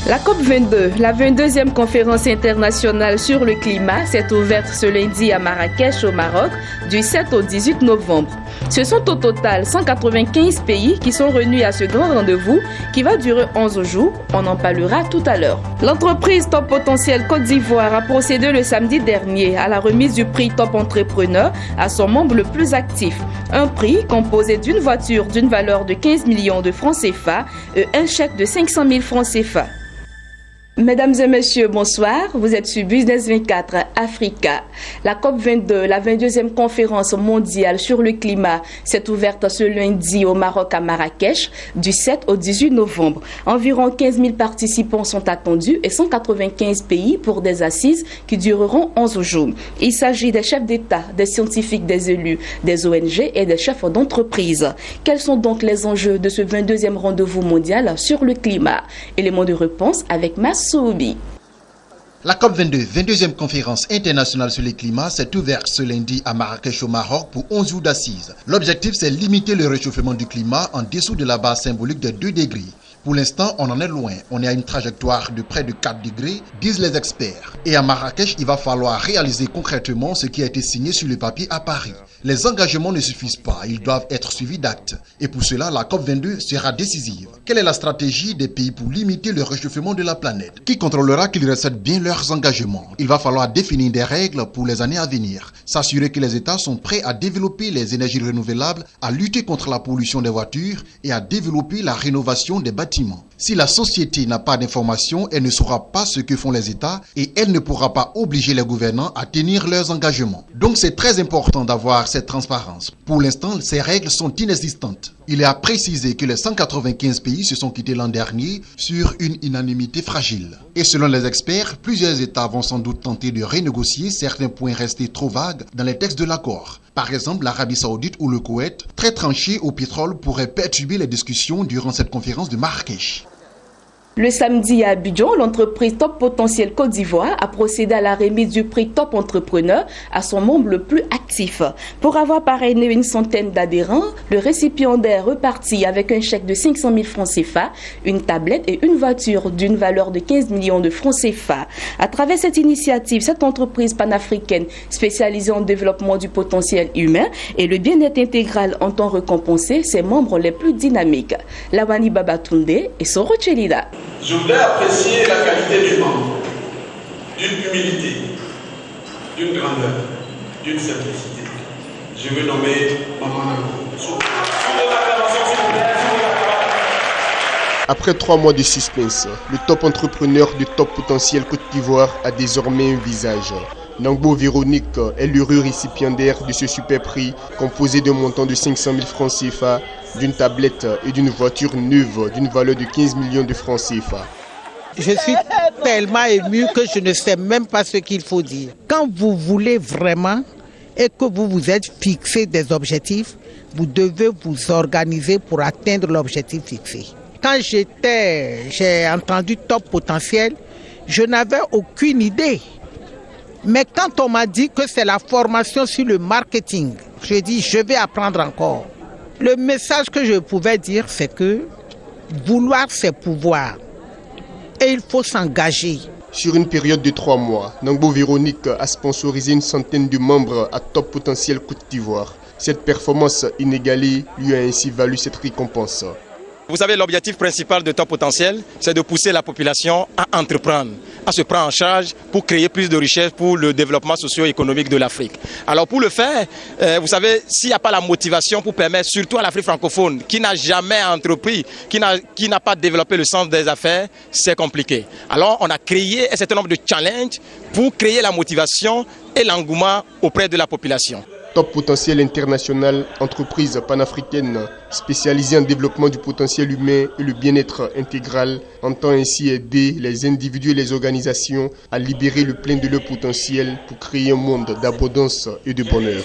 La COP22, la 22e conférence internationale sur le climat, s'est ouverte ce lundi à Marrakech au Maroc du 7 au 18 novembre. Ce sont au total 195 pays qui sont réunis à ce grand rendez-vous qui va durer 11 jours. On en parlera tout à l'heure. L'entreprise Top Potentiel Côte d'Ivoire a procédé le samedi dernier à la remise du prix Top Entrepreneur à son membre le plus actif. Un prix composé d'une voiture d'une valeur de 15 millions de francs CFA et un chèque de 500 000 francs CFA. Mesdames et messieurs, bonsoir. Vous êtes sur Business 24 Africa. La COP22, la 22e conférence mondiale sur le climat, s'est ouverte ce lundi au Maroc à Marrakech du 7 au 18 novembre. Environ 15 000 participants sont attendus et 195 pays pour des assises qui dureront 11 jours. Il s'agit des chefs d'État, des scientifiques, des élus, des ONG et des chefs d'entreprise. Quels sont donc les enjeux de ce 22e rendez-vous mondial sur le climat? Élément de réponse avec Soubi. La COP22, 22e conférence internationale sur le climat, s'est ouverte ce lundi à Marrakech au Maroc pour 11 jours d'assises. L'objectif, c'est limiter le réchauffement du climat en dessous de la barre symbolique de 2 degrés. Pour l'instant, on en est loin. On est à une trajectoire de près de 4 degrés, disent les experts. Et à Marrakech, il va falloir réaliser concrètement ce qui a été signé sur le papier à Paris. Les engagements ne suffisent pas, ils doivent être suivis d'actes. Et pour cela, la COP22 sera décisive. Quelle est la stratégie des pays pour limiter le réchauffement de la planète? Qui contrôlera qu'ils respectent bien leurs engagements? Il va falloir définir des règles pour les années à venir. S'assurer que les États sont prêts à développer les énergies renouvelables, à lutter contre la pollution des voitures et à développer la rénovation des bâtiments. Si la société n'a pas d'informations, elle ne saura pas ce que font les États et elle ne pourra pas obliger les gouvernants à tenir leurs engagements. Donc c'est très important d'avoir cette transparence. Pour l'instant, ces règles sont inexistantes. Il est à préciser que les 195 pays se sont quittés l'an dernier sur une unanimité fragile. Et selon les experts, plusieurs États vont sans doute tenter de renégocier certains points restés trop vagues dans les textes de l'accord. Par exemple, l'Arabie Saoudite ou le Koweït, très tranchés au pétrole, pourraient perturber les discussions durant cette conférence de Marrakech. Le samedi à Abidjan, l'entreprise Top Potentiel Côte d'Ivoire a procédé à la remise du prix Top Entrepreneur à son membre le plus actif. Pour avoir parrainé une centaine d'adhérents, le récipiendaire repartit avec un chèque de 500 000 francs CFA, une tablette et une voiture d'une valeur de 15 millions de francs CFA. À travers cette initiative, cette entreprise panafricaine spécialisée en développement du potentiel humain et le bien-être intégral entend récompenser ses membres les plus dynamiques. Lawani Babatunde et Soro Chelida. Je voudrais apprécier la qualité du membre, d'une humilité, d'une grandeur, d'une simplicité. Je veux nommer Maman Nangou. Après 3 mois de suspense, le top entrepreneur du Top Potentiel Côte d'Ivoire a désormais un visage. Nangbo Véronique est l'heureux récipiendaire de ce super prix composé d'un montant de 500 000 francs CFA, d'une tablette et d'une voiture neuve d'une valeur de 15 millions de francs CFA. Je suis tellement ému que je ne sais même pas ce qu'il faut dire. Quand vous voulez vraiment et que vous vous êtes fixé des objectifs, vous devez vous organiser pour atteindre l'objectif fixé. Quand j'ai entendu Top Potentiel, je n'avais aucune idée. Mais quand on m'a dit que c'est la formation sur le marketing, j'ai dit je vais apprendre encore. Le message que je pouvais dire, c'est que vouloir, c'est pouvoir. Et il faut s'engager. Sur une période de 3 mois, Nangbo Véronique a sponsorisé une centaine de membres à Top Potentiel Côte d'Ivoire. Cette performance inégalée lui a ainsi valu cette récompense. Vous savez, l'objectif principal de Top Potentiel, c'est de pousser la population à entreprendre, à se prendre en charge pour créer plus de richesses pour le développement socio-économique de l'Afrique. Alors pour le faire, vous savez, s'il n'y a pas la motivation pour permettre, surtout à l'Afrique francophone, qui n'a jamais entrepris, qui n'a pas développé le sens des affaires, c'est compliqué. Alors on a créé un certain nombre de challenges pour créer la motivation et l'engouement auprès de la population. Top Potentiel International, entreprise panafricaine spécialisée en développement du potentiel humain et le bien-être intégral, entend ainsi aider les individus et les organisations à libérer le plein de leur potentiel pour créer un monde d'abondance et de bonheur.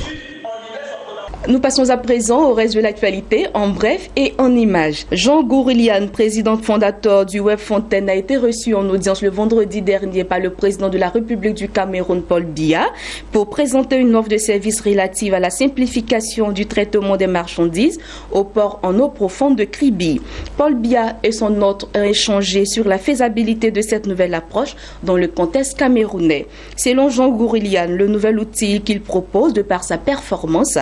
Nous passons à présent au reste de l'actualité, en bref et en images. Jean Gourlian, président fondateur du Web Fontaine, a été reçu en audience le vendredi dernier par le président de la République du Cameroun, Paul Biya, pour présenter une offre de service relative à la simplification du traitement des marchandises au port en eau profonde de Kribi. Paul Biya et son hôte ont échangé sur la faisabilité de cette nouvelle approche dans le contexte camerounais. Selon Jean Gourlian, le nouvel outil qu'il propose, de par sa performance,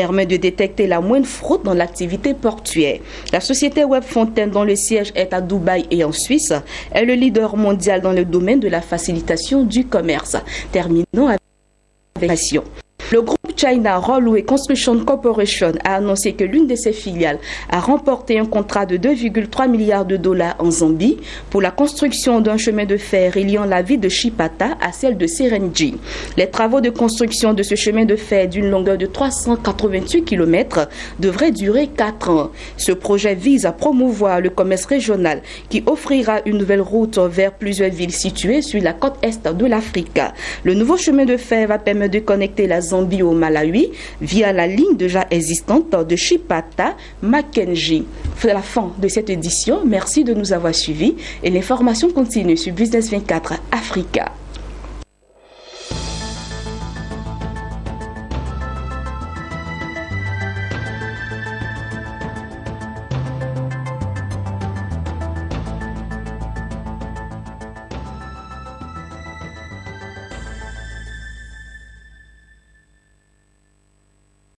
permet de détecter la moindre fraude dans l'activité portuaire. La société Web Fontaine, dont le siège est à Dubaï et en Suisse, est le leader mondial dans le domaine de la facilitation du commerce. Terminons avec l'information. Le groupe China Railway Construction Corporation a annoncé que l'une de ses filiales a remporté un contrat de 2,3 milliards de dollars en Zambie pour la construction d'un chemin de fer reliant la ville de Chipata à celle de Serenji. Les travaux de construction de ce chemin de fer d'une longueur de 388 km devraient durer 4 ans. Ce projet vise à promouvoir le commerce régional qui offrira une nouvelle route vers plusieurs villes situées sur la côte est de l'Afrique. Le nouveau chemin de fer va permettre de connecter la Zambie au Malawi via la ligne déjà existante de Chipata-Mackenzie. C'est la fin de cette édition. Merci de nous avoir suivis et l'information continue sur Business 24 Africa.